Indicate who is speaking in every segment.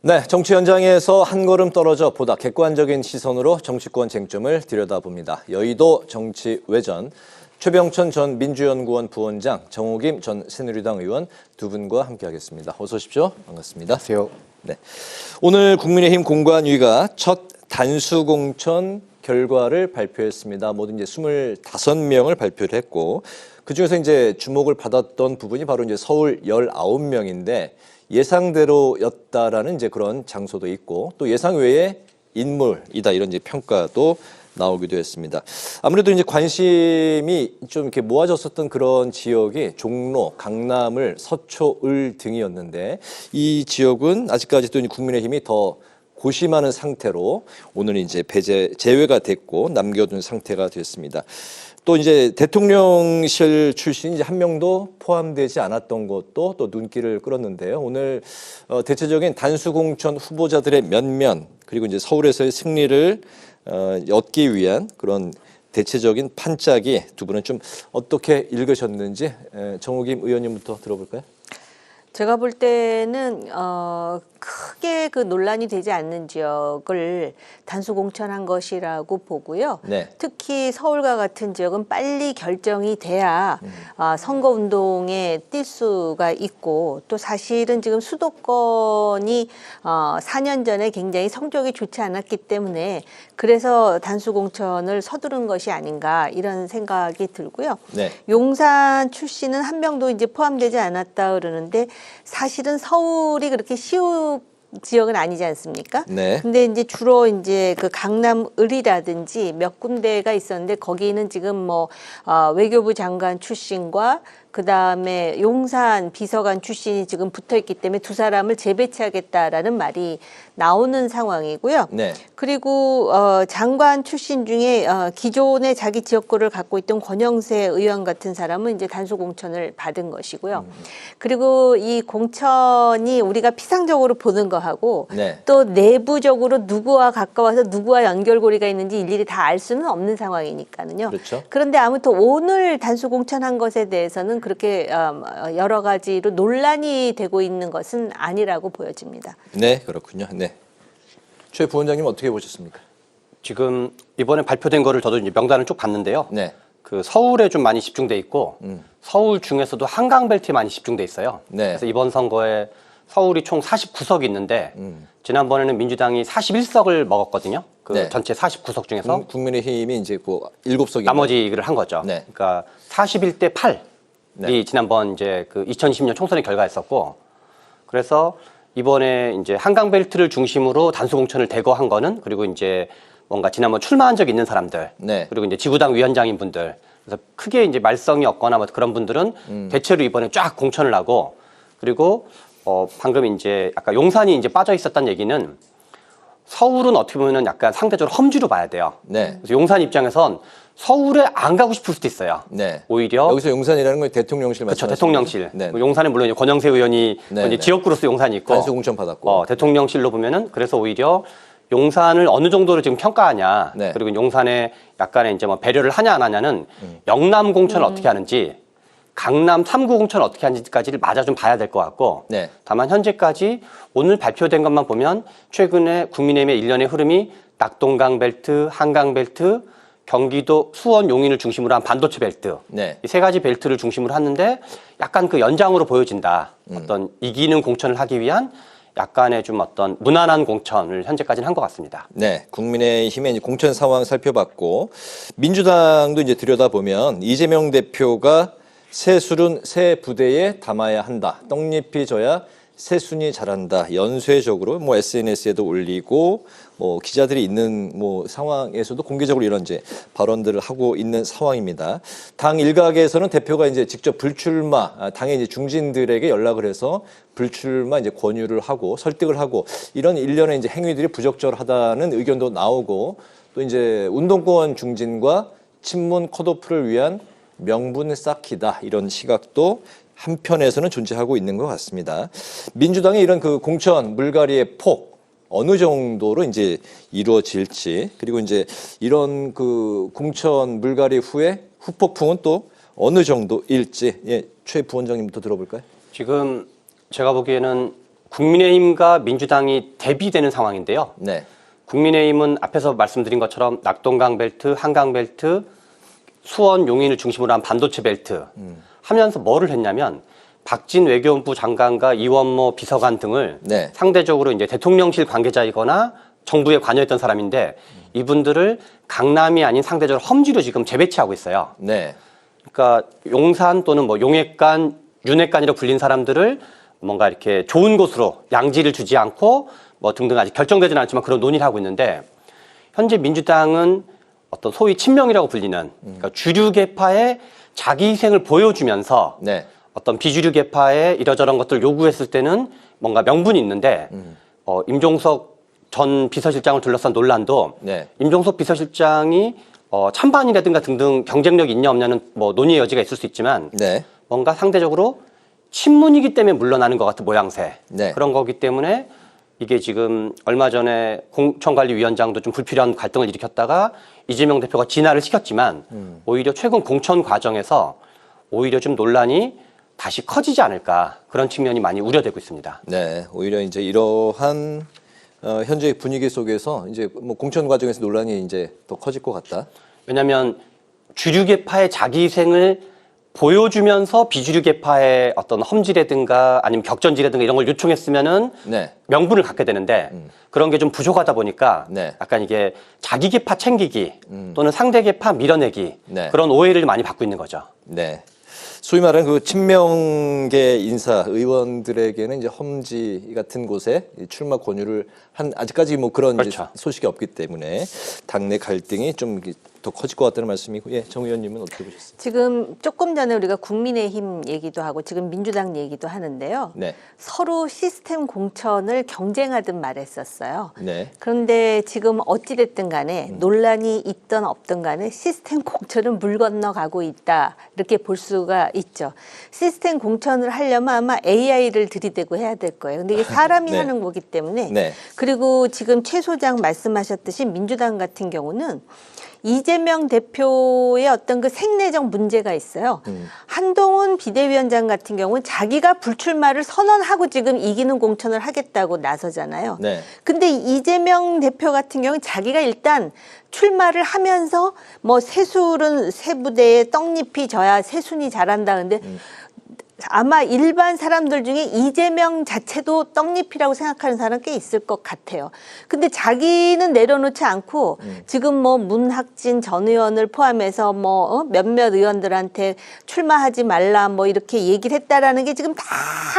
Speaker 1: 네, 정치 현장에서 한 걸음 떨어져 보다 객관적인 시선으로 정치권 쟁점을 들여다봅니다. 여의도 정치 외전, 최병천 전 민주연구원 부원장, 정호김 전 새누리당 의원 두 분과 함께하겠습니다. 어서 오십시오. 반갑습니다.
Speaker 2: 안녕하세요.
Speaker 1: 네, 오늘 국민의힘 공관위가 첫 단수공천 결과를 발표했습니다. 모두 이제 25명을 발표를 했고, 그 중에서 이제 주목을 받았던 부분이 바로 이제 서울 19명인데 예상대로였다라는 이제 그런 장소도 있고 또 예상 외의 인물이다 이런 이제 평가도 나오기도 했습니다. 아무래도 이제 관심이 좀 이렇게 모아졌었던 그런 지역이 종로, 강남을, 서초, 을 등이었는데 이 지역은 아직까지도 국민의힘이 더 고심하는 상태로 오늘 이제 제외가 됐고 남겨둔 상태가 됐습니다. 또 이제 대통령실 출신이 이제 한 명도 포함되지 않았던 것도 또 눈길을 끌었는데요. 오늘 대체적인 단수공천 후보자들의 면면 그리고 이제 서울에서의 승리를 얻기 위한 그런 대체적인 판짜기 두 분은 좀 어떻게 읽으셨는지 정호김 의원님부터 들어볼까요?
Speaker 3: 제가 볼 때는 크게 그 논란이 되지 않는 지역을 단수 공천한 것이라고 보고요.
Speaker 1: 네.
Speaker 3: 특히 서울과 같은 지역은 빨리 결정이 돼야 선거 운동에 뛸 수가 있고 또 사실은 지금 수도권이 4년 전에 굉장히 성적이 좋지 않았기 때문에 그래서 단수 공천을 서두른 것이 아닌가 이런 생각이 들고요.
Speaker 1: 네.
Speaker 3: 용산 출신은 한 명도 이제 포함되지 않았다 그러는데 사실은 서울이 그렇게 쉬운 지역은 아니지 않습니까?
Speaker 1: 네.
Speaker 3: 근데 이제 주로 이제 그 강남을이라든지 몇 군데가 있었는데 거기는 지금 뭐 외교부 장관 출신과 그 다음에 용산 비서관 출신이 지금 붙어 있기 때문에 두 사람을 재배치하겠다라는 말이 나오는 상황이고요.
Speaker 1: 네.
Speaker 3: 그리고 장관 출신 중에 기존에 자기 지역구를 갖고 있던 권영세 의원 같은 사람은 이제 단수 공천을 받은 것이고요. 그리고 이 공천이 우리가 피상적으로 보는 거하고
Speaker 1: 네.
Speaker 3: 또 내부적으로 누구와 가까워서 누구와 연결고리가 있는지 일일이 다 알 수는 없는 상황이니까는요.
Speaker 1: 그렇죠.
Speaker 3: 그런데 아무튼 오늘 단수 공천한 것에 대해서는 그렇게 여러 가지로 논란이 되고 있는 것은 아니라고 보여집니다.
Speaker 1: 네, 그렇군요. 네. 최 부원장님 어떻게 보셨습니까?
Speaker 2: 지금 이번에 발표된 거를 저도 이제 명단을 쭉 봤는데요.
Speaker 1: 네.
Speaker 2: 그 서울에 좀 많이 집중돼 있고 서울 중에서도 한강벨트에 많이 집중돼 있어요.
Speaker 1: 네.
Speaker 2: 그래서 이번 선거에 서울이 총 49석이 있는데 지난번에는 민주당이 41석을 먹었거든요. 그
Speaker 1: 네.
Speaker 2: 전체 49석 중에서
Speaker 1: 국민의힘이 이제 그 7석이
Speaker 2: 나머지를 한 거죠.
Speaker 1: 네.
Speaker 2: 그러니까 41대 8이
Speaker 1: 네.
Speaker 2: 지난번 이제 그 2020년 총선의 결과였었고 그래서 이번에 이제 한강벨트를 중심으로 단수공천을 대거한 거는 그리고 이제 뭔가 지난번 출마한 적 있는 사람들
Speaker 1: 네.
Speaker 2: 그리고 이제 지구당 위원장인 분들 그래서 크게 이제 말썽이 없거나 뭐 그런 분들은 대체로 이번에 쫙 공천을 하고 그리고 방금 이제 아까 용산이 이제 빠져 있었다는 얘기는 서울은 어떻게 보면은 약간 상대적으로 험지로 봐야 돼요.
Speaker 1: 네.
Speaker 2: 그래서 용산 입장에선 서울에 안 가고 싶을 수도 있어요.
Speaker 1: 네.
Speaker 2: 오히려
Speaker 1: 여기서 용산이라는 건 대통령실
Speaker 2: 그렇죠.
Speaker 1: 말씀하시는
Speaker 2: 대통령실.
Speaker 1: 거죠? 네.
Speaker 2: 뭐 용산에 물론 이제 권영세 의원이
Speaker 1: 네,
Speaker 2: 이제
Speaker 1: 네.
Speaker 2: 지역구로서 용산이 있고
Speaker 1: 단수공천 받았고.
Speaker 2: 대통령실로 보면은 그래서 오히려 용산을 어느 정도로 지금 평가하냐
Speaker 1: 네.
Speaker 2: 그리고 용산에 약간의 이제 뭐 배려를 하냐 안 하냐는 영남 공천을 어떻게 하는지 강남 3구 공천을 어떻게 하는지까지를 맞아 좀 봐야 될 것 같고
Speaker 1: 네.
Speaker 2: 다만 현재까지 오늘 발표된 것만 보면 최근에 국민의힘의 일련의 흐름이 낙동강 벨트, 한강 벨트, 경기도 수원 용인을 중심으로 한 반도체 벨트
Speaker 1: 네.
Speaker 2: 이 세 가지 벨트를 중심으로 하는데 약간 그 연장으로 보여진다. 어떤 이기는 공천을 하기 위한 약간의 좀 어떤 무난한 공천을 현재까지는 한 것 같습니다.
Speaker 1: 네, 국민의힘의 이제 공천 상황 살펴봤고 민주당도 이제 들여다보면 이재명 대표가 새술은 새 부대에 담아야 한다. 떡잎이 져야 새순이 자란다. 연쇄적으로 뭐 SNS에도 올리고 뭐 기자들이 있는 뭐 상황에서도 공개적으로 이런 이제 발언들을 하고 있는 상황입니다. 당 일각에서는 대표가 이제 직접 불출마, 당의 이제 중진들에게 연락을 해서 불출마 이제 권유를 하고 설득을 하고 이런 일련의 이제 행위들이 부적절하다는 의견도 나오고 또 이제 운동권 중진과 친문 컷오프를 위한 명분 쌓기다 이런 시각도 한편에서는 존재하고 있는 것 같습니다. 민주당의 이런 그 공천 물갈이의 폭 어느 정도로 이제 이루어질지 그리고 이제 이런 그 공천 물갈이 후에 후폭풍은 또 어느 정도일지 최 부원장님부터 들어볼까요?
Speaker 2: 지금 제가 보기에는 국민의힘과 민주당이 대비되는 상황인데요.
Speaker 1: 네.
Speaker 2: 국민의힘은 앞에서 말씀드린 것처럼 낙동강 벨트, 한강 벨트, 수원, 용인을 중심으로 한 반도체 벨트 하면서 뭐를 했냐면 박진 외교부 장관과 이원모 비서관 등을
Speaker 1: 네.
Speaker 2: 상대적으로 이제 대통령실 관계자이거나 정부에 관여했던 사람인데 이분들을 강남이 아닌 상대적으로 험지로 지금 재배치하고 있어요.
Speaker 1: 네.
Speaker 2: 그러니까 용산 또는 뭐 용액간, 윤핵관이라고 불린 사람들을 뭔가 이렇게 좋은 곳으로 양지를 주지 않고 뭐 등등 아직 결정되지는 않지만 그런 논의를 하고 있는데 현재 민주당은 어떤 소위 친명이라고 불리는 그러니까 주류 계파의 자기 희생을 보여주면서
Speaker 1: 네.
Speaker 2: 어떤 비주류 계파의 이러저런 것들을 요구했을 때는 뭔가 명분이 있는데 임종석 전 비서실장을 둘러싼 논란도
Speaker 1: 네.
Speaker 2: 임종석 비서실장이 찬반이라든가 등등 경쟁력이 있냐 없냐는 뭐 논의의 여지가 있을 수 있지만
Speaker 1: 네.
Speaker 2: 뭔가 상대적으로 친문이기 때문에 물러나는 것 같은 모양새
Speaker 1: 네.
Speaker 2: 그런 거기 때문에 이게 지금 얼마 전에 공천관리위원장도 좀 불필요한 갈등을 일으켰다가 이재명 대표가 진화를 시켰지만 오히려 최근 공천 과정에서 오히려 좀 논란이 다시 커지지 않을까 그런 측면이 많이 우려되고 있습니다.
Speaker 1: 네. 오히려 이제 이러한 현재 분위기 속에서 이제 뭐 공천 과정에서 논란이 이제 더 커질 것 같다.
Speaker 2: 왜냐하면 주류 계파의 자기 희생을 보여주면서 비주류 계파의 어떤 험지라든가 아니면 격전지라든가 이런 걸 요청했으면은
Speaker 1: 네.
Speaker 2: 명분을 갖게 되는데 그런 게 좀 부족하다 보니까
Speaker 1: 네.
Speaker 2: 약간 이게 자기 계파 챙기기 또는 상대 계파 밀어내기
Speaker 1: 네.
Speaker 2: 그런 오해를 많이 받고 있는 거죠.
Speaker 1: 네. 소위 말하는 그 친명계 인사 의원들에게는 이제 험지 같은 곳에 출마 권유를 한 아직까지 뭐 그런 이제
Speaker 2: 그렇죠.
Speaker 1: 소식이 없기 때문에 당내 갈등이 좀 더 커질 것 같다는 말씀이고, 예, 정 의원님은 어떻게 보셨어요?
Speaker 3: 지금 조금 전에 우리가 국민의힘 얘기도 하고 지금 민주당 얘기도 하는데요.
Speaker 1: 네,
Speaker 3: 서로 시스템 공천을 경쟁하듯 말했었어요.
Speaker 1: 네,
Speaker 3: 그런데 지금 어찌됐든 간에 논란이 있든 없든 간에 시스템 공천은 물 건너가고 있다. 이렇게 볼 수가 있죠. 시스템 공천을 하려면 아마 AI를 들이대고 해야 될 거예요. 근데 이게 사람이
Speaker 1: 네.
Speaker 3: 하는 거기 때문에
Speaker 1: 네.
Speaker 3: 그리고 지금 최 소장 말씀하셨듯이 민주당 같은 경우는 이재명 대표의 어떤 그 생내적 문제가 있어요. 한동훈 비대위원장 같은 경우는 자기가 불출마를 선언하고 지금 이기는 공천을 하겠다고 나서잖아요.
Speaker 1: 네.
Speaker 3: 근데 이재명 대표 같은 경우는 자기가 일단 출마를 하면서 뭐 새술은 새부대에 떡잎이 져야 새순이 자란다. 근데 아마 일반 사람들 중에 이재명 자체도 떡잎이라고 생각하는 사람 꽤 있을 것 같아요. 근데 자기는 내려놓지 않고 지금 뭐 문학진 전 의원을 포함해서 뭐 몇몇 의원들한테 출마하지 말라 뭐 이렇게 얘기를 했다라는 게 지금 다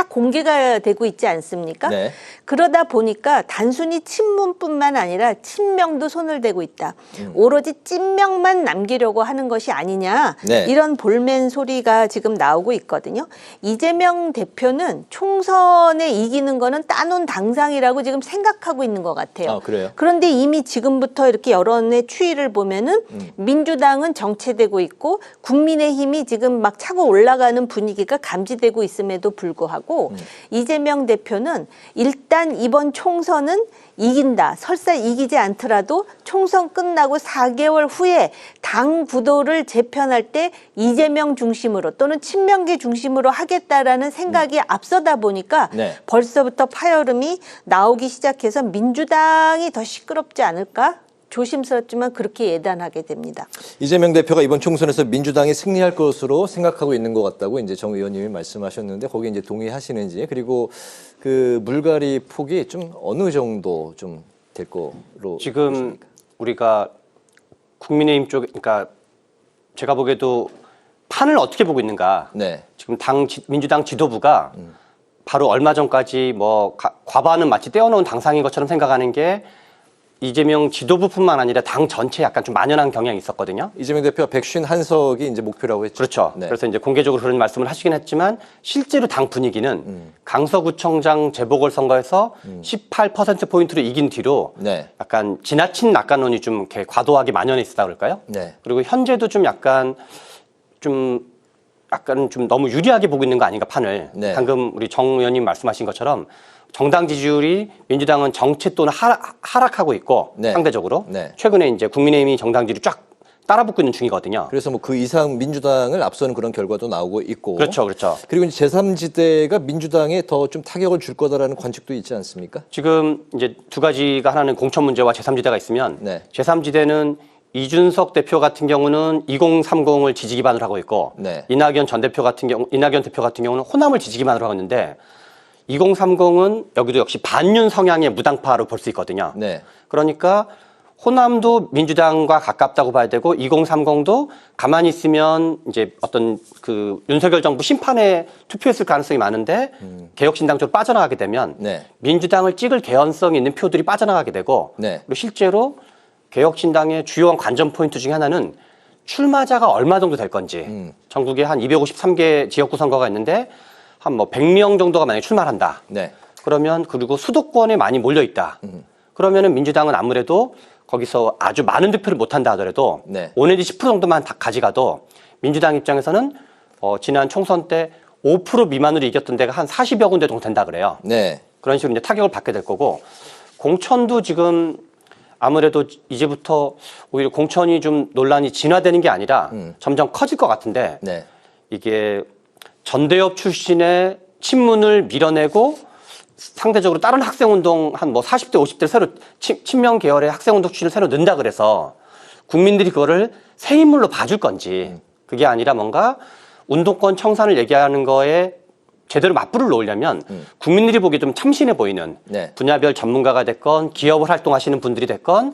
Speaker 3: 공개가 되고 있지 않습니까?
Speaker 1: 네.
Speaker 3: 그러다 보니까 단순히 친문뿐만 아니라 친명도 손을 대고 있다. 오로지 찐명만 남기려고 하는 것이 아니냐.
Speaker 1: 네.
Speaker 3: 이런 볼멘 소리가 지금 나오고 있거든요. 이재명 대표는 총선에 이기는 거는 따놓은 당상이라고 지금 생각하고 있는 것 같아요.
Speaker 1: 아, 그래요?
Speaker 3: 그런데 이미 지금부터 이렇게 여론의 추이를 보면은 민주당은 정체되고 있고 국민의힘이 지금 막 차고 올라가는 분위기가 감지되고 있음에도 불구하고 이재명 대표는 일단 이번 총선은 이긴다. 설사 이기지 않더라도 총선 끝나고 4개월 후에 당 구도를 재편할 때 이재명 중심으로 또는 친명계 중심으로 하겠다라는 생각이 앞서다 보니까
Speaker 1: 네.
Speaker 3: 벌써부터 파열음이 나오기 시작해서 민주당이 더 시끄럽지 않을까? 조심스럽지만 그렇게 예단하게 됩니다.
Speaker 1: 이재명 대표가 이번 총선에서 민주당이 승리할 것으로 생각하고 있는 것 같다고 이제 정 의원님이 말씀하셨는데 거기에 이제 동의하시는지 그리고 그 물갈이 폭이 좀 어느 정도 좀 될 거로
Speaker 2: 지금
Speaker 1: 보십니까?
Speaker 2: 우리가 국민의힘 쪽, 그러니까 제가 보기에도 판을 어떻게 보고 있는가.
Speaker 1: 네.
Speaker 2: 지금 민주당 지도부가 바로 얼마 전까지 뭐 과반은 마치 떼어놓은 당상인 것처럼 생각하는 게 이재명 지도부뿐만 아니라 당 전체에 약간 좀 만연한 경향이 있었거든요.
Speaker 1: 이재명 대표가 151석이 이제 목표라고 했죠.
Speaker 2: 그렇죠.
Speaker 1: 네.
Speaker 2: 그래서 이제 공개적으로 그런 말씀을 하시긴 했지만 실제로 당 분위기는 강서구청장 재보궐선거에서 18%포인트로 이긴 뒤로
Speaker 1: 네.
Speaker 2: 약간 지나친 낙관론이 좀 이렇게 과도하게 만연해 있었다 그럴까요?
Speaker 1: 네.
Speaker 2: 그리고 현재도 좀 약간 좀 너무 유리하게 보고 있는 거 아닌가 판을.
Speaker 1: 네.
Speaker 2: 방금 우리 정 의원님 말씀하신 것처럼 정당 지지율이 민주당은 정체 또는 하락하고 있고
Speaker 1: 네.
Speaker 2: 상대적으로
Speaker 1: 네.
Speaker 2: 최근에 이제 국민의힘이 정당 지지율 쫙 따라붙고 있는 중이거든요.
Speaker 1: 그래서 뭐 그 이상 민주당을 앞서는 그런 결과도 나오고 있고.
Speaker 2: 그렇죠, 그렇죠.
Speaker 1: 그리고 이제 제3지대가 민주당에 더 좀 타격을 줄 거다라는 관측도 있지 않습니까?
Speaker 2: 지금 이제 두 가지가 하나는 공천 문제와 제3지대가 있으면
Speaker 1: 네.
Speaker 2: 제3지대는 이준석 대표 같은 경우는 2030을 지지 기반으로 하고 있고
Speaker 1: 네.
Speaker 2: 이낙연 대표 같은 경우는 호남을 지지 기반으로 하고 있는데 2030은 여기도 역시 반윤 성향의 무당파로 볼 수 있거든요.
Speaker 1: 네.
Speaker 2: 그러니까 호남도 민주당과 가깝다고 봐야 되고 2030도 가만히 있으면 이제 어떤 그 윤석열 정부 심판에 투표했을 가능성이 많은데 개혁신당 쪽으로 빠져나가게 되면
Speaker 1: 네.
Speaker 2: 민주당을 찍을 개연성이 있는 표들이 빠져나가게 되고
Speaker 1: 네.
Speaker 2: 그리고 실제로 개혁신당의 주요한 관전 포인트 중에 하나는 출마자가 얼마 정도 될 건지 전국에 한 253개 지역구 선거가 있는데 한 뭐 100명 정도가 만약에 출마를 한다.
Speaker 1: 네.
Speaker 2: 그러면 그리고 수도권에 많이 몰려 있다. 그러면은 민주당은 아무래도 거기서 아주 많은 득표를 못한다 하더라도
Speaker 1: 네.
Speaker 2: 5 내지 10% 정도만 다 가져가도 민주당 입장에서는 지난 총선 때 5% 미만으로 이겼던 데가 한 40여 군데 정도 된다 그래요.
Speaker 1: 네.
Speaker 2: 그런 식으로 이제 타격을 받게 될 거고 공천도 지금 아무래도 이제부터 오히려 공천이 좀 논란이 진화되는 게 아니라 점점 커질 것 같은데
Speaker 1: 네.
Speaker 2: 이게 전대협 출신의 친문을 밀어내고 상대적으로 다른 학생운동 한 뭐 40대 50대 새로 친명 계열의 학생운동 출신을 새로 넣는다 그래서 국민들이 그거를 새 인물로 봐줄 건지 그게 아니라 뭔가 운동권 청산을 얘기하는 거에 제대로 맞불을 놓으려면 국민들이 보기에 좀 참신해 보이는
Speaker 1: 네.
Speaker 2: 분야별 전문가가 됐건 기업을 활동하시는 분들이 됐건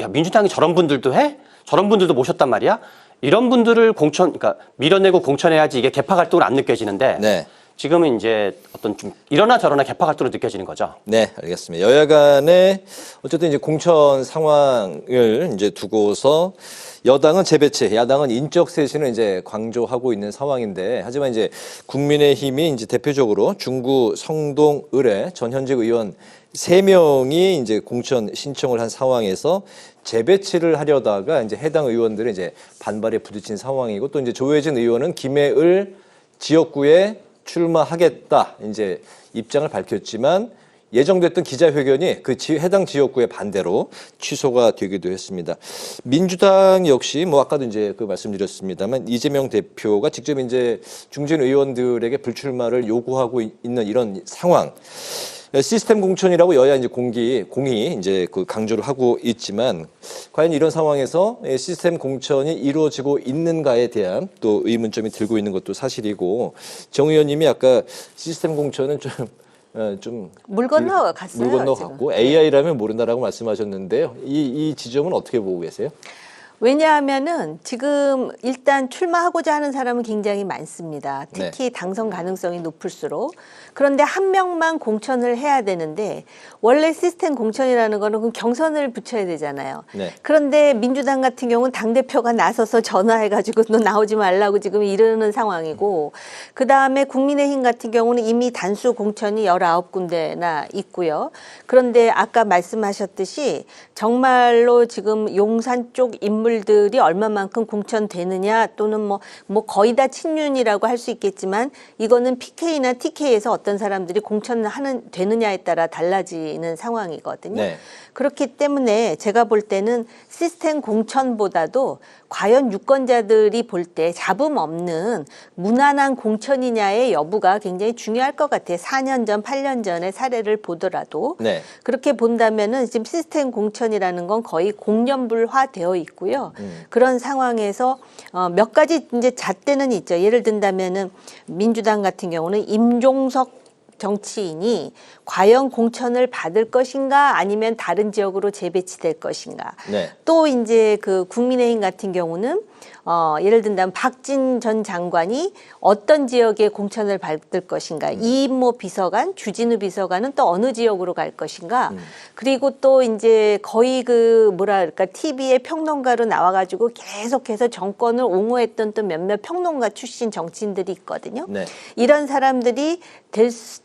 Speaker 2: 야 민주당이 저런 분들도 해? 저런 분들도 모셨단 말이야? 이런 분들을 그러니까 밀어내고 공천해야지 이게 개파 활동으로 안 느껴지는데
Speaker 1: 네.
Speaker 2: 지금은 이제 어떤 좀 이러나 저러나 개파 활동으로 느껴지는 거죠.
Speaker 1: 네, 알겠습니다. 여야 간에 어쨌든 이제 공천 상황을 이제 두고서 여당은 재배치, 야당은 인적 쇄신을 이제 강조하고 있는 상황인데 하지만 이제 국민의힘이 이제 대표적으로 중구, 성동, 의뢰 전 현직 의원 3명이 이제 공천 신청을 한 상황에서 재배치를 하려다가 이제 해당 의원들은 이제 반발에 부딪힌 상황이고 또 이제 조혜진 의원은 김해을 지역구에 출마하겠다 이제 입장을 밝혔지만 예정됐던 기자회견이 그 해당 지역구의 반대로 취소가 되기도 했습니다. 민주당 역시 뭐 아까도 이제 그 말씀드렸습니다만 이재명 대표가 직접 이제 중진 의원들에게 불출마를 요구하고 있는 이런 상황. 시스템 공천이라고 여야 이제 공이 이제 그 강조를 하고 있지만 과연 이런 상황에서 시스템 공천이 이루어지고 있는가에 대한 또 의문점이 들고 있는 것도 사실이고 정 의원님이 아까 시스템 공천은 좀
Speaker 3: 물 건너 갔어요.
Speaker 1: 물 건너
Speaker 3: 지금.
Speaker 1: 갔고 AI라면 모른다라고 말씀하셨는데요. 이 지점은 어떻게 보고 계세요?
Speaker 3: 왜냐하면은 지금 일단 출마하고자 하는 사람은 굉장히 많습니다. 특히 당선 가능성이 높을수록. 그런데 한 명만 공천을 해야 되는데 원래 시스템 공천이라는 거는 그 경선을 붙여야 되잖아요.
Speaker 1: 네.
Speaker 3: 그런데 민주당 같은 경우는 당대표가 나서서 전화해가지고 너 나오지 말라고 지금 이러는 상황이고 그다음에 국민의힘 같은 경우는 이미 단수 공천이 19군데나 있고요. 그런데 아까 말씀하셨듯이 정말로 지금 용산 쪽 인물들이 얼마만큼 공천되느냐 또는 뭐 거의 다 친윤이라고 할 수 있겠지만 이거는 PK나 TK에서 어떤 사람들이 되느냐에 따라 달라지는 상황이거든요.
Speaker 1: 네.
Speaker 3: 그렇기 때문에 제가 볼 때는 시스템 공천보다도 과연 유권자들이 볼 때 잡음 없는 무난한 공천이냐의 여부가 굉장히 중요할 것 같아요. 4년 전, 8년 전의 사례를 보더라도.
Speaker 1: 네.
Speaker 3: 그렇게 본다면은 지금 시스템 공천이라는 건 거의 공연불화되어 있고요. 그런 상황에서 몇 가지 이제 잣대는 있죠. 예를 든다면은 민주당 같은 경우는 임종석 정치인이 과연 공천을 받을 것인가 아니면 다른 지역으로 재배치될 것인가.
Speaker 1: 네.
Speaker 3: 또 이제 그 국민의힘 같은 경우는 예를 든다면 박진 전 장관이 어떤 지역에 공천을 받을 것인가. 이인모 비서관, 주진우 비서관은 또 어느 지역으로 갈 것인가. 그리고 또 이제 거의 그 뭐랄까 TV에 평론가로 나와가지고 계속해서 정권을 옹호했던 또 몇몇 평론가 출신 정치인들이 있거든요.
Speaker 1: 네.
Speaker 3: 이런 사람들이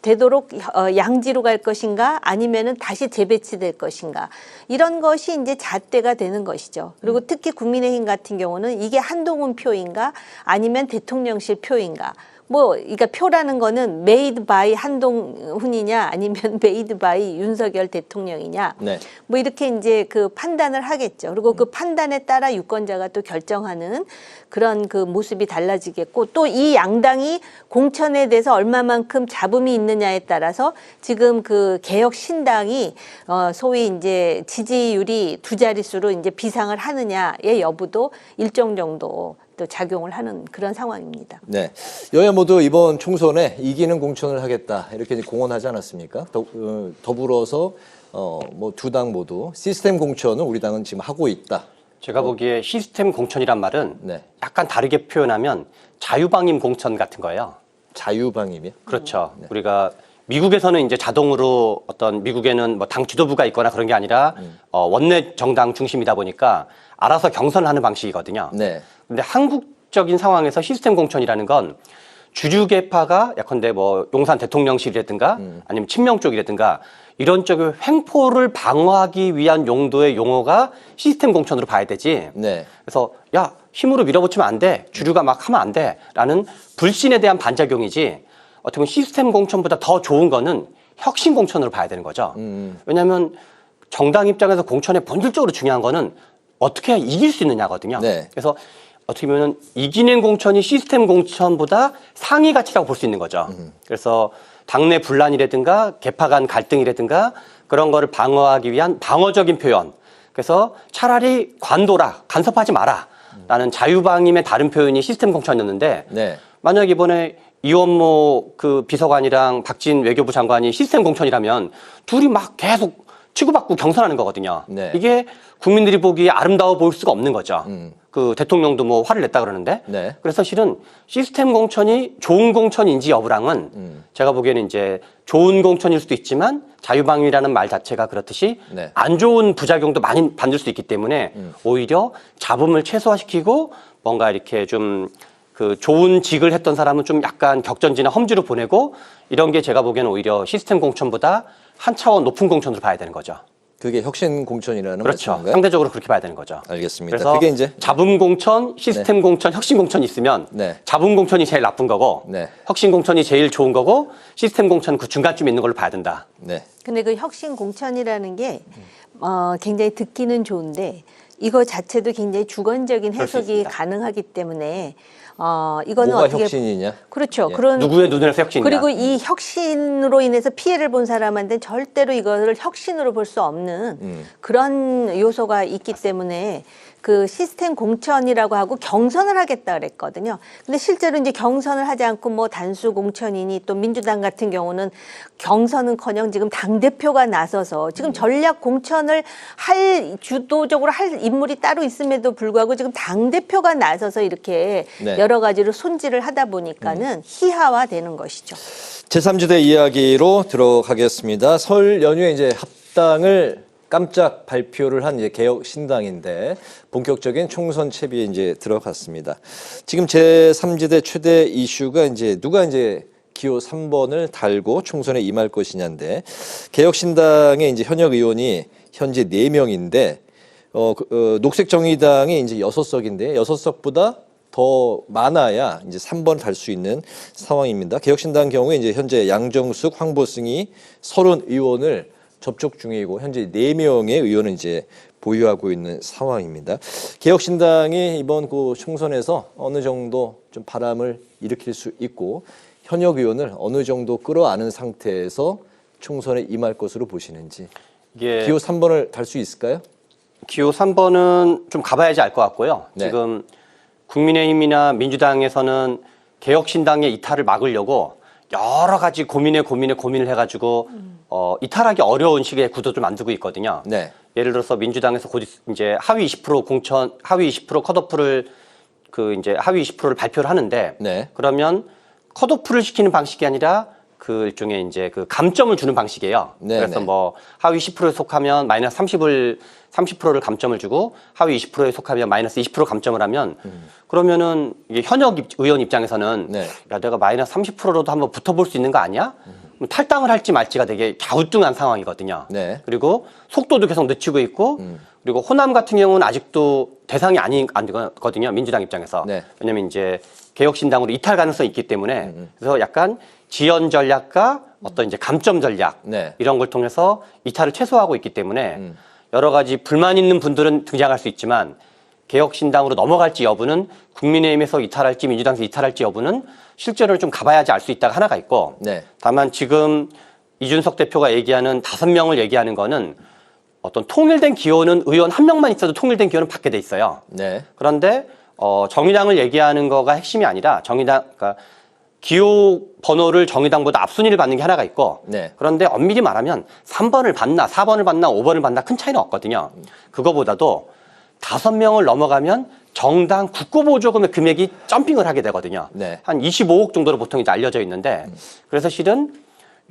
Speaker 3: 되도록 양지로 갈 것인가 아니면은 다시 재배치될 것인가 이런 것이 이제 잣대가 되는 것이죠. 그리고 특히 국민의힘 같은 경우는 이게 한동훈 표인가 아니면 대통령실 표인가 뭐, 그러니까 표라는 거는 메이드 바이 한동훈이냐 아니면 메이드 바이 윤석열 대통령이냐.
Speaker 1: 네.
Speaker 3: 뭐 이렇게 이제 그 판단을 하겠죠. 그리고 그 판단에 따라 유권자가 또 결정하는 그런 그 모습이 달라지겠고 또 이 양당이 공천에 대해서 얼마만큼 잡음이 있느냐에 따라서 지금 그 개혁 신당이 소위 이제 지지율이 두 자릿수로 이제 비상을 하느냐의 여부도 일정 정도 또 작용을 하는 그런 상황입니다.
Speaker 1: 네. 여야 모두 이번 총선에 이기는 공천을 하겠다. 이렇게 이제 공언하지 않았습니까? 더불어서 뭐 두 당 모두 시스템 공천을 우리 당은 지금 하고 있다.
Speaker 2: 제가 보기에 시스템 공천이란 말은
Speaker 1: 네.
Speaker 2: 약간 다르게 표현하면 자유방임 공천 같은 거예요.
Speaker 1: 자유방임이요?
Speaker 2: 그렇죠. 우리가 미국에서는 이제 자동으로 어떤 미국에는 뭐 당 지도부가 있거나 그런 게 아니라 원내 정당 중심이다 보니까 알아서 경선을 하는 방식이거든요.
Speaker 1: 네.
Speaker 2: 근데 한국적인 상황에서 시스템 공천이라는 건 주류계파가 예컨대 뭐 용산 대통령실이라든가 아니면 친명 쪽이라든가 이런 쪽의 횡포를 방어하기 위한 용도의 용어가 시스템 공천으로 봐야 되지.
Speaker 1: 네.
Speaker 2: 그래서 야 힘으로 밀어붙이면 안 돼. 주류가 막 하면 안 돼라는 불신에 대한 반작용이지. 어떻게 보면 시스템 공천보다 더 좋은 거는 혁신 공천으로 봐야 되는 거죠. 왜냐하면 정당 입장에서 공천의 본질적으로 중요한 거는 어떻게 이길 수 있느냐거든요.
Speaker 1: 네.
Speaker 2: 그래서 어떻게 보면 이기는 공천이 시스템 공천보다 상위 가치라고 볼 수 있는 거죠. 그래서 당내 분란이라든가 계파 간 갈등이라든가 그런 거를 방어하기 위한 방어적인 표현. 그래서 차라리 관둬라, 간섭하지 마라 라는 자유방임의 다른 표현이 시스템 공천이었는데
Speaker 1: 네.
Speaker 2: 만약 이번에 이원모 그 비서관이랑 박진 외교부 장관이 시스템 공천이라면 둘이 막 계속 치고받고 경선하는 거거든요.
Speaker 1: 네.
Speaker 2: 이게 국민들이 보기에 아름다워 보일 수가 없는 거죠. 그 대통령도 뭐 화를 냈다 그러는데.
Speaker 1: 네.
Speaker 2: 그래서 실은 시스템 공천이 좋은 공천인지 여부랑은 제가 보기에는 이제 좋은 공천일 수도 있지만 자유방위라는 말 자체가 그렇듯이
Speaker 1: 네.
Speaker 2: 안 좋은 부작용도 많이 받을 수 있기 때문에 오히려 잡음을 최소화시키고 뭔가 이렇게 좀 그 좋은 직을 했던 사람은 좀 약간 격전지나 험지로 보내고 이런 게 제가 보기에는 오히려 시스템 공천보다 한 차원 높은 공천으로 봐야 되는 거죠.
Speaker 1: 그게 혁신 공천이라는
Speaker 2: 그렇죠.
Speaker 1: 말씀인가요?
Speaker 2: 상대적으로 그렇게 봐야 되는 거죠.
Speaker 1: 알겠습니다.
Speaker 2: 그래서
Speaker 1: 그게 이제
Speaker 2: 자금 공천, 시스템 공천, 혁신 공천이 있으면
Speaker 1: 네.
Speaker 2: 자금 공천이 제일 나쁜 거고
Speaker 1: 네.
Speaker 2: 혁신 공천이 제일 좋은 거고 시스템 공천은 그 중간쯤에 있는 걸로 봐야 된다.
Speaker 1: 네.
Speaker 3: 근데 그 혁신 공천이라는 게 굉장히 듣기는 좋은데 이거 자체도 굉장히 주관적인
Speaker 2: 그럴 수
Speaker 3: 해석이
Speaker 2: 있습니다.
Speaker 3: 가능하기 때문에 이거는
Speaker 1: 뭐가
Speaker 3: 어떻게
Speaker 1: 혁신이냐?
Speaker 3: 그렇죠.
Speaker 1: 예.
Speaker 3: 그런
Speaker 2: 누구의 눈에서 혁신이냐.
Speaker 3: 그리고 이 혁신으로 인해서 피해를 본 사람한테는 절대로 이거를 혁신으로 볼 수 없는 그런 요소가 있기 때문에 그 시스템 공천이라고 하고 경선을 하겠다 그랬거든요. 근데 실제로 이제 경선을 하지 않고 뭐 단수 공천이니 또 민주당 같은 경우는 경선은커녕 지금 당대표가 나서서 지금 전략 공천을 주도적으로 할 인물이 따로 있음에도 불구하고 지금 당대표가 나서서 이렇게
Speaker 1: 네.
Speaker 3: 여러 가지로 손질을 하다 보니까는 희화화되는 것이죠.
Speaker 1: 제3지대 이야기로 들어가겠습니다. 설 연휴에 이제 합당을 깜짝 발표를 한 이제 개혁 신당인데 본격적인 총선 채비에 이제 들어갔습니다. 지금 제3지대 최대 이슈가 이제 누가 이제 기호 3번을 달고 총선에 임할 것이냐인데 개혁 신당의 이제 현역 의원이 현재 4명인데 녹색정의당이 이제 6석인데 6석보다 더 많아야 이제 3번 달 수 있는 상황입니다. 개혁신당 경우에 이제 현재 양정숙, 황보승이 30의원을 접촉 중이고 현재 4명의 의원은 이제 보유하고 있는 상황입니다. 개혁신당이 이번 그 총선에서 어느 정도 좀 바람을 일으킬 수 있고 현역 의원을 어느 정도 끌어안은 상태에서 총선에 임할 것으로 보시는지
Speaker 2: 이게
Speaker 1: 기호 3번을 달 수 있을까요?
Speaker 2: 기호 3번은 좀 가봐야지 알 것 같고요.
Speaker 1: 네.
Speaker 2: 지금 국민의힘이나 민주당에서는 개혁신당의 이탈을 막으려고 여러 가지 고민을 해가지고 이탈하기 어려운 식의 구도를 만들고 있거든요.
Speaker 1: 네.
Speaker 2: 예를 들어서 민주당에서 곧 이제 하위 20% 컷오프를 이제 하위 20%를 발표를 하는데
Speaker 1: 네.
Speaker 2: 그러면 컷오프를 시키는 방식이 아니라 그 일종의 이제 그 감점을 주는 방식이에요.
Speaker 1: 네,
Speaker 2: 그래서
Speaker 1: 네.
Speaker 2: 뭐 하위 10%에 속하면 마이너스 30%를 감점을 주고 하위 20%에 속하면 마이너스 20% 감점을 하면 그러면은 이게 현역 의원 입장에서는
Speaker 1: 네.
Speaker 2: 야 내가 마이너스 30%로도 한번 붙어볼 수 있는 거 아니야? 탈당을 할지 말지가 되게 갸우뚱한 상황이거든요.
Speaker 1: 네.
Speaker 2: 그리고 속도도 계속 늦추고 있고 그리고 호남 같은 경우는 아직도 대상이 아니거든요. 민주당 입장에서.
Speaker 1: 네.
Speaker 2: 왜냐하면 이제 개혁신당으로 이탈 가능성이 있기 때문에 그래서 약간 지연 전략과 어떤 이제 감점 전략
Speaker 1: 네.
Speaker 2: 이런 걸 통해서 이탈을 최소화하고 있기 때문에 여러 가지 불만 있는 분들은 등장할 수 있지만 개혁신당으로 넘어갈지 여부는 국민의힘에서 이탈할지 민주당에서 이탈할지 여부는 실제로 좀 가봐야지 알 수 있다가 하나가 있고
Speaker 1: 네.
Speaker 2: 다만 지금 이준석 대표가 얘기하는 5명을 얘기하는 거는 어떤 통일된 기호는 의원 1명만 있어도 통일된 기호는 받게 돼 있어요.
Speaker 1: 네.
Speaker 2: 그런데 정의당을 얘기하는 거가 핵심이 아니라 그러니까 기호 번호를 정의당보다 앞순위를 받는 게 하나가 있고
Speaker 1: 네.
Speaker 2: 그런데 엄밀히 말하면 3번을 받나 4번을 받나 5번을 받나 큰 차이는 없거든요. 그거보다도 5명을 넘어가면 정당 국고보조금의 금액이 점핑을 하게 되거든요.
Speaker 1: 네.
Speaker 2: 한 25억 정도로 보통 이제 알려져 있는데 그래서 실은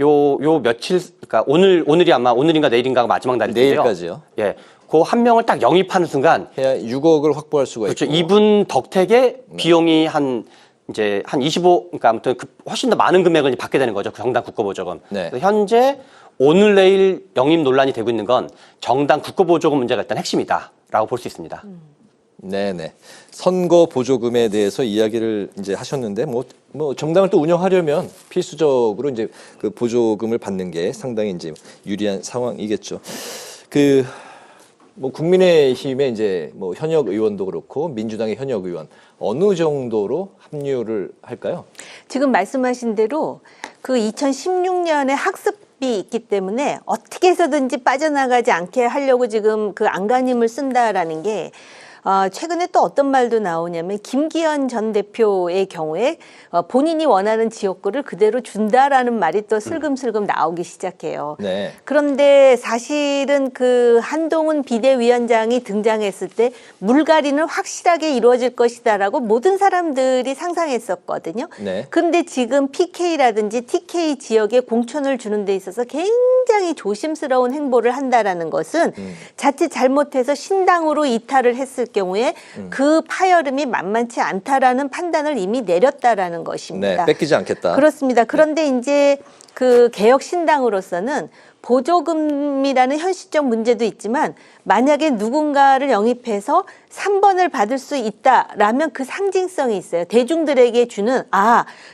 Speaker 2: 요 며칠 그러니까 오늘이 아마 오늘인가 내일인가가 마지막 날일 텐데요.
Speaker 1: 내일까지요.
Speaker 2: 예. 그 한 명을 딱 영입하는 순간
Speaker 1: 해야 6억을 확보할 수가
Speaker 2: 그렇죠.
Speaker 1: 있고.
Speaker 2: 이분 덕택에 비용이 한 25, 그러니까 아무튼 훨씬 더 많은 금액을 이제 받게 되는 거죠. 그 정당 국고보조금.
Speaker 1: 네.
Speaker 2: 그래서 현재 오늘 내일 영입 논란이 되고 있는 건 정당 국고보조금 문제가 일단 핵심이다라고 볼 수 있습니다.
Speaker 1: 네네. 선거 보조금에 대해서 이야기를 이제 하셨는데 뭐 정당을 또 운영하려면 필수적으로 이제 그 보조금을 받는 게 상당히 이제 유리한 상황이겠죠. 뭐 국민의힘의 이제 뭐 현역 의원도 그렇고 민주당의 현역 의원 어느 정도로 합류를 할까요?
Speaker 3: 지금 말씀하신 대로 그 2016년에 학습비 있기 때문에 어떻게 해서든지 빠져나가지 않게 하려고 지금 그 안간힘을 쓴다라는 게 최근에 또 어떤 말도 나오냐면 김기현 전 대표의 경우에 본인이 원하는 지역구를 그대로 준다라는 말이 또 슬금슬금 나오기 시작해요.
Speaker 1: 네.
Speaker 3: 그런데 사실은 그 한동훈 비대위원장이 등장했을 때 물갈이는 확실하게 이루어질 것이다라고 모든 사람들이 상상했었거든요.
Speaker 1: 네.
Speaker 3: 그런데 지금 PK라든지 TK 지역에 공천을 주는 데 있어서 굉장히 조심스러운 행보를 한다라는 것은 자칫 잘못해서 신당으로 이탈을 했을 경우에 그 파열음이 만만치 않다라는 판단을 이미 내렸다라는 것입니다.
Speaker 1: 네, 뺏기지 않겠다.
Speaker 3: 그렇습니다. 그런데 이제 그 개혁신당으로서는 보조금이라는 현실적 문제도 있지만 만약에 누군가를 영입해서 3번을 받을 수 있다라면 그 상징성이 있어요. 대중들에게 주는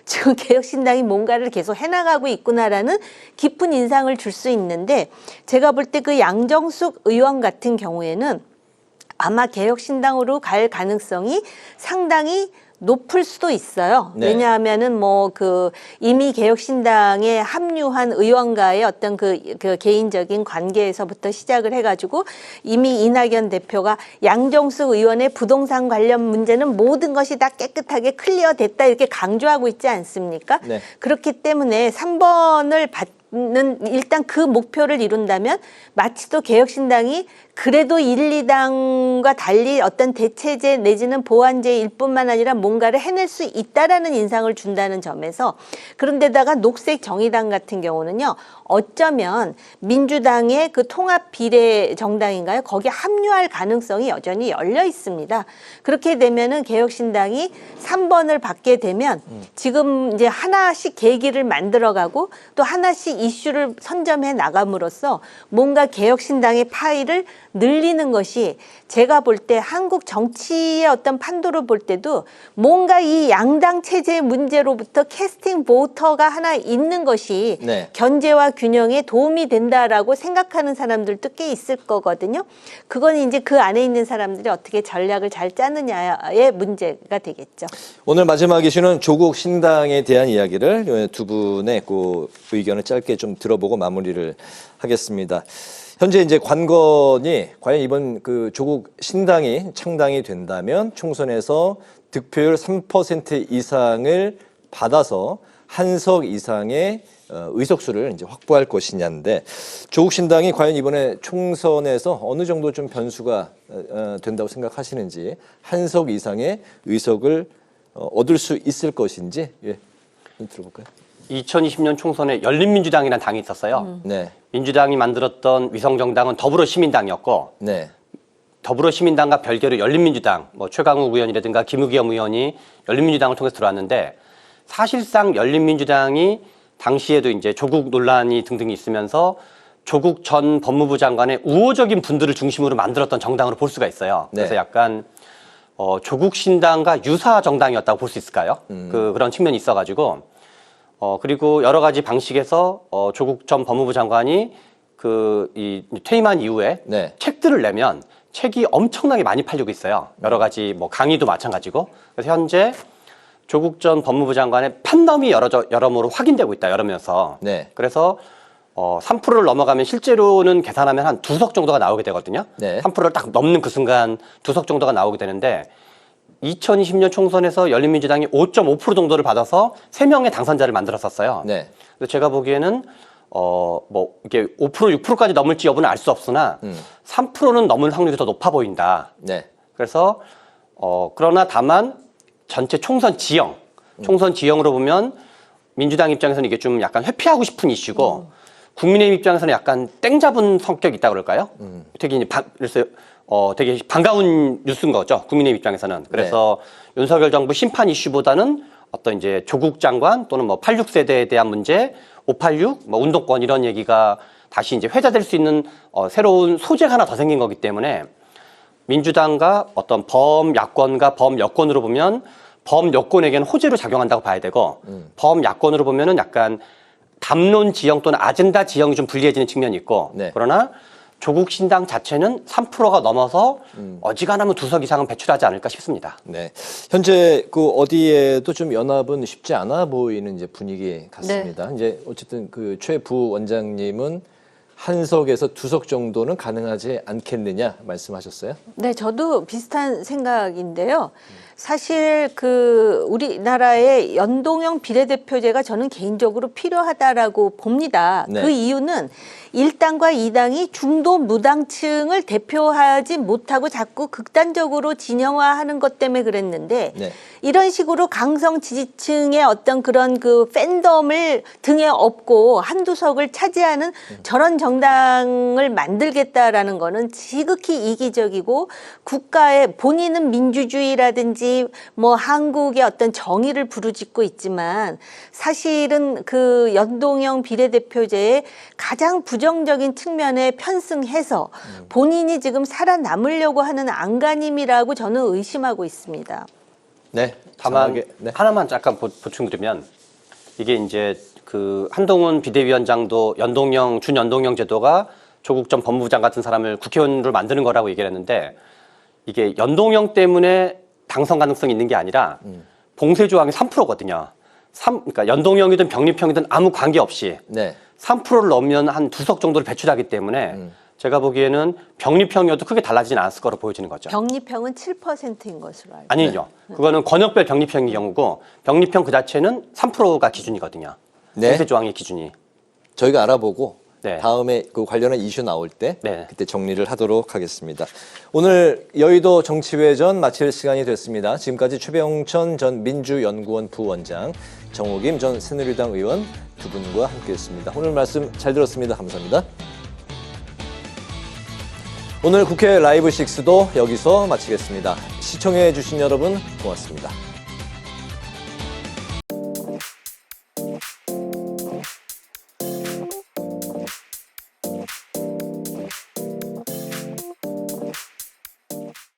Speaker 3: 지금 개혁신당이 뭔가를 계속 해나가고 있구나라는 깊은 인상을 줄 수 있는데 제가 볼 때 그 양정숙 의원 같은 경우에는 아마 개혁신당으로 갈 가능성이 상당히 높을 수도 있어요.
Speaker 1: 네.
Speaker 3: 왜냐하면은 이미 개혁신당에 합류한 의원과의 어떤 그 개인적인 관계에서부터 시작을 해가지고 이미 이낙연 대표가 양정숙 의원의 부동산 관련 문제는 모든 것이 다 깨끗하게 클리어됐다 이렇게 강조하고 있지 않습니까?
Speaker 1: 네.
Speaker 3: 그렇기 때문에 3번을 받는 일단 그 목표를 이룬다면 마치 또 개혁신당이 그래도 1, 2당과 달리 어떤 대체제 내지는 보완제일 뿐만 아니라 뭔가를 해낼 수 있다라는 인상을 준다는 점에서 그런데다가 녹색 정의당 같은 경우는요. 어쩌면 민주당의 그 통합 비례 정당인가요? 거기에 합류할 가능성이 여전히 열려 있습니다. 그렇게 되면은 개혁신당이 3번을 받게 되면 지금 이제 하나씩 계기를 만들어가고 또 하나씩 이슈를 선점해 나감으로써 뭔가 개혁신당의 파일을 늘리는 것이 제가 볼 때 한국 정치의 어떤 판도를 볼 때도 뭔가 이 양당 체제의 문제로부터 캐스팅 보터가 하나 있는 것이
Speaker 1: 네.
Speaker 3: 견제와 균형에 도움이 된다라고 생각하는 사람들도 꽤 있을 거거든요. 그건 이제 그 안에 있는 사람들이 어떻게 전략을 잘 짜느냐의 문제가 되겠죠.
Speaker 1: 오늘 마지막 이슈는 조국 신당에 대한 이야기를 두 분의 그 의견을 짧게 좀 들어보고 마무리를 하겠습니다. 현재 이제 관건이 과연 이번 그 조국 신당이 창당이 된다면 총선에서 득표율 3% 이상을 받아서 한석 이상의 의석수를 이제 확보할 것이냐인데 조국 신당이 과연 이번에 총선에서 어느 정도 좀 변수가 된다고 생각하시는지 한석 이상의 의석을 얻을 수 있을 것인지 좀 들어볼까요?
Speaker 2: 2020년 총선에 열린민주당이라는 당이 있었어요.
Speaker 1: 네.
Speaker 2: 민주당이 만들었던 위성정당은 더불어시민당이었고
Speaker 1: 네.
Speaker 2: 더불어시민당과 별개로 열린민주당, 뭐 최강욱 의원이라든가 김의겸 의원이 열린민주당을 통해서 들어왔는데 사실상 열린민주당이 당시에도 이제 조국 논란이 등등이 있으면서 조국 전 법무부 장관의 우호적인 분들을 중심으로 만들었던 정당으로 볼 수가 있어요. 그래서
Speaker 1: 네.
Speaker 2: 약간 조국 신당과 유사 정당이었다고 볼 수 있을까요? 그런 측면이 있어가지고 그리고 여러 가지 방식에서 조국 전 법무부 장관이 이 퇴임한 이후에
Speaker 1: 네.
Speaker 2: 책들을 내면 책이 엄청나게 많이 팔리고 있어요. 여러 가지 뭐 강의도 마찬가지고. 그래서 현재 조국 전 법무부 장관의 판덤이 여러모로 확인되고 있다. 여러면서.
Speaker 1: 네.
Speaker 2: 그래서 3%를 넘어가면 실제로는 계산하면 한 2석 정도가 나오게 되거든요.
Speaker 1: 네.
Speaker 2: 3%를 딱 넘는 그 순간 2석 정도가 나오게 되는데 2020년 총선에서 열린민주당이 5.5% 정도를 받아서 3명의 당선자를 만들었었어요.
Speaker 1: 네.
Speaker 2: 그래서 제가 보기에는 뭐 이게 5% 6%까지 넘을지 여부는 알 수 없으나 3%는 넘을 확률이 더 높아 보인다.
Speaker 1: 네.
Speaker 2: 그래서 그러나 다만 전체 총선 지형으로 보면 민주당 입장에서는 이게 좀 약간 회피하고 싶은 이슈고 국민의힘 입장에서는 약간 땡 잡은 성격이 있다 그럴까요? 되게 이제 그래서 되게 반가운 뉴스인 거죠. 국민의힘 입장에서는. 그래서 윤석열 정부 심판 이슈보다는 어떤 이제 조국 장관 또는 뭐 86세대에 대한 문제, 586, 뭐 운동권 이런 얘기가 다시 이제 회자될 수 있는 새로운 소재가 하나 더 생긴 거기 때문에 민주당과 어떤 범야권과 범여권으로 보면 범여권에게는 호재로 작용한다고 봐야 되고 범야권으로 보면은 약간 담론 지형 또는 아젠다 지형이 좀 불리해지는 측면이 있고
Speaker 1: 네.
Speaker 2: 그러나 조국 신당 자체는 3%가 넘어서 어지간하면 2석 이상은 배출하지 않을까 싶습니다.
Speaker 1: 네. 현재 그 어디에도 좀 연합은 쉽지 않아 보이는 이제 분위기 같습니다. 이제 어쨌든 그 최 부원장님은 한 석에서 2석 정도는 가능하지 않겠느냐 말씀하셨어요?
Speaker 3: 네, 저도 비슷한 생각인데요. 사실 그 우리나라의 연동형 비례대표제가 저는 개인적으로 필요하다라고 봅니다.
Speaker 1: 네.
Speaker 3: 그 이유는 1당과 2당이 중도 무당층을 대표하지 못하고 자꾸 극단적으로 진영화하는 것 때문에 그랬는데
Speaker 1: 네.
Speaker 3: 이런 식으로 강성 지지층의 어떤 그런 그 팬덤을 등에 업고 한두 석을 차지하는 저런 정당을 만들겠다라는 거는 지극히 이기적이고 국가의 본인은 민주주의라든지 뭐 한국의 어떤 정의를 부르짖고 있지만 사실은 그 연동형 비례대표제의 가장 부정적인 측면에 편승해서 본인이 지금 살아남으려고 하는 안간힘이라고 저는 의심하고 있습니다.
Speaker 1: 네.
Speaker 2: 다만
Speaker 1: 정확하게, 네.
Speaker 2: 하나만 잠깐 보충드리면 이게 이제 그 한동훈 비대위원장도 준연동형 제도가 조국 전 법무부 장관 같은 사람을 국회의원으로 만드는 거라고 얘기를 했는데 이게 연동형 때문에 당선 가능성이 있는 게 아니라 봉쇄 조항이 3%거든요. 그러니까 연동형이든 병립형이든 아무 관계없이
Speaker 1: 네.
Speaker 2: 3%를 넘으면 한 2석 정도를 배출하기 때문에 제가 보기에는 병립형이어도 크게 달라지진 않았을 거로 보여지는 거죠.
Speaker 3: 병립형은 7%인 것으로 알고
Speaker 2: 아니죠. 그거는 권역별 병립형의 경우고 병립형 그 자체는 3%가 기준이거든요.
Speaker 1: 네.
Speaker 2: 봉쇄 조항의 기준이.
Speaker 1: 저희가 알아보고
Speaker 2: 네.
Speaker 1: 다음에 그 관련한 이슈 나올 때
Speaker 2: 네.
Speaker 1: 그때 정리를 하도록 하겠습니다. 오늘 여의도 정치회전 마칠 시간이 됐습니다. 지금까지 최병천 전 민주연구원 부원장, 정호김 전 새누리당 의원 두 분과 함께했습니다. 오늘 말씀 잘 들었습니다. 감사합니다. 오늘 국회 라이브 6도 여기서 마치겠습니다. 시청해 주신 여러분 고맙습니다.